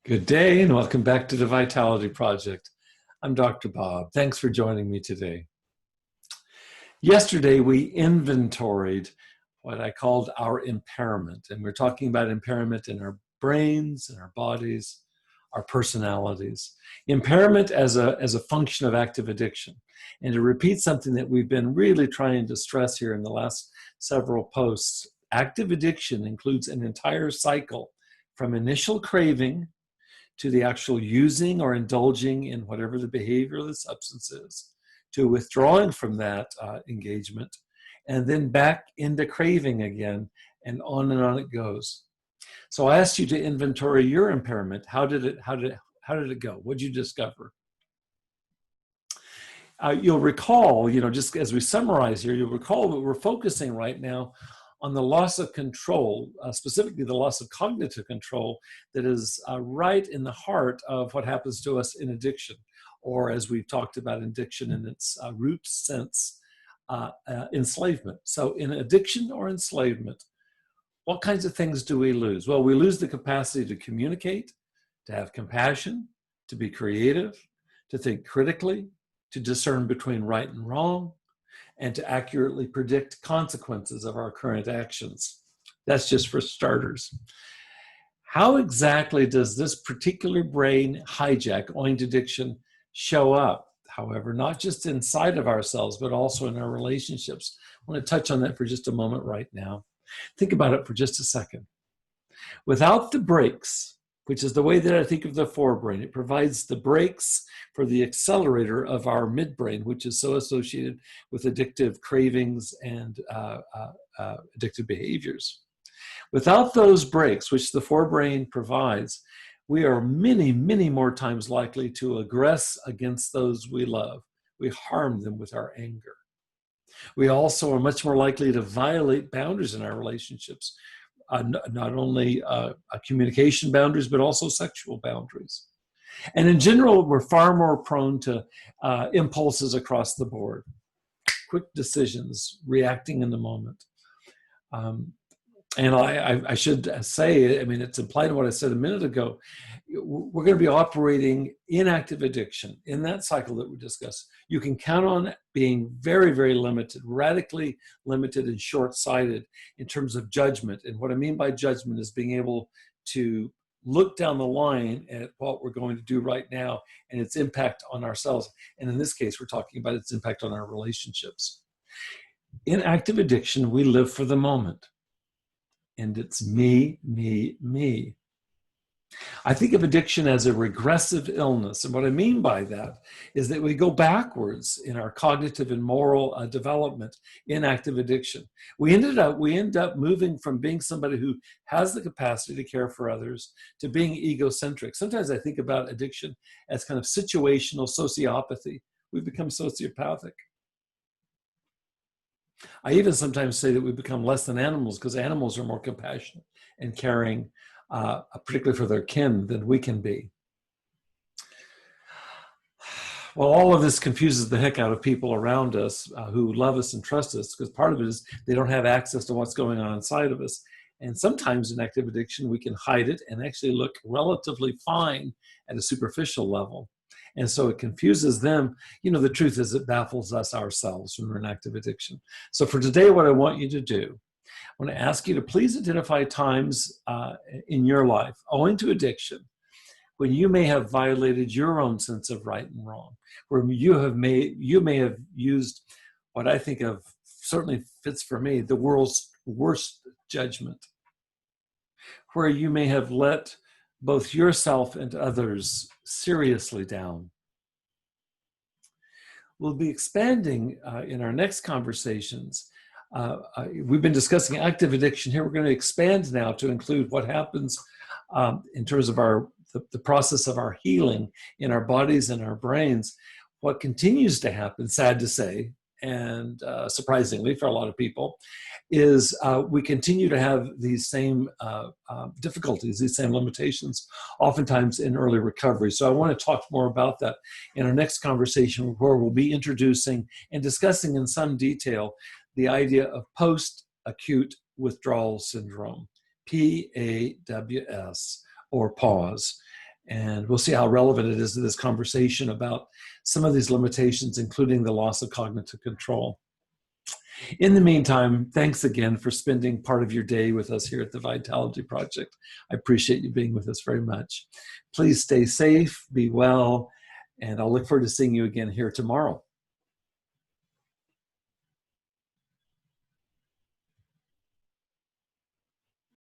Good day and welcome back to the Vitality Project. I'm Dr. Bob. Thanks for joining me today. Yesterday, we inventoried what I called our impairment, and we're talking about impairment in our brains, in our bodies, our personalities. Impairment as a function of active addiction. And to repeat something that we've been really trying to stress here in the last several posts, active addiction includes an entire cycle from initial craving to the actual using or indulging in whatever the behavior of the substance is, to withdrawing from that engagement, and then back into craving again, and on it goes. So I asked you to inventory your impairment. How did it go? What did you discover? You'll recall, just as we summarize here, you'll recall that we're focusing right now on the loss of control, specifically the loss of cognitive control that is right in the heart of what happens to us in addiction, or as we've talked about addiction in its root sense, enslavement. So in addiction or enslavement, what kinds of things do we lose? Well, we lose the capacity to communicate, to have compassion, to be creative, to think critically, to discern between right and wrong, and to accurately predict consequences of our current actions. That's just for starters. How exactly does this particular brain hijack, owing to addiction, show up? However, not just inside of ourselves, but also in our relationships. I want to touch on that for just a moment right now. Think about it for just a second. Without the brakes, which is the way that I think of the forebrain, it provides the brakes for the accelerator of our midbrain, which is so associated with addictive cravings and addictive behaviors. Without those brakes, which the forebrain provides, we are many, many more times likely to aggress against those we love. We harm them with our anger. We also are much more likely to violate boundaries in our relationships. Not only communication boundaries, but also sexual boundaries. And in general, we're far more prone to impulses across the board, quick decisions, reacting in the moment. And I should say, I mean, it's implied in what I said a minute ago, we're going to be operating in active addiction, in that cycle that we discussed. You can count on being very, very limited, radically limited and short-sighted in terms of judgment. And what I mean by judgment is being able to look down the line at what we're going to do right now and its impact on ourselves. And in this case, we're talking about its impact on our relationships. In active addiction, we live for the moment. And it's me, me, me. I think of addiction as a regressive illness. And what I mean by that is that we go backwards in our cognitive and moral development in active addiction. We end up moving from being somebody who has the capacity to care for others to being egocentric. Sometimes I think about addiction as kind of situational sociopathy. We become sociopathic. I even sometimes say that we become less than animals because animals are more compassionate and caring, particularly for their kin, than we can be. Well, all of this confuses the heck out of people around us who love us and trust us, because part of it is they don't have access to what's going on inside of us. And sometimes in active addiction, we can hide it and actually look relatively fine at a superficial level. And so it confuses them. The truth is it baffles us ourselves when we're in active addiction. So for today, what I want you to do, I want to ask you to please identify times in your life, owing to addiction, when you may have violated your own sense of right and wrong, where you may have used what I think of, certainly fits for me, the world's worst judgment, where you may have let both yourself and others seriously down. We'll be expanding in our next conversations. We've been discussing active addiction here. We're going to expand now to include what happens in terms of the process of our healing in our bodies and our brains. What continues to happen, sad to say, and surprisingly for a lot of people, is we continue to have these same difficulties, these same limitations, oftentimes in early recovery. So I want to talk more about that in our next conversation, where we'll be introducing and discussing in some detail the idea of post-acute withdrawal syndrome, PAWS, or PAWS. And we'll see how relevant it is to this conversation about some of these limitations, including the loss of cognitive control. In the meantime, thanks again for spending part of your day with us here at the Vitality Project. I appreciate you being with us very much. Please stay safe, be well, and I'll look forward to seeing you again here tomorrow.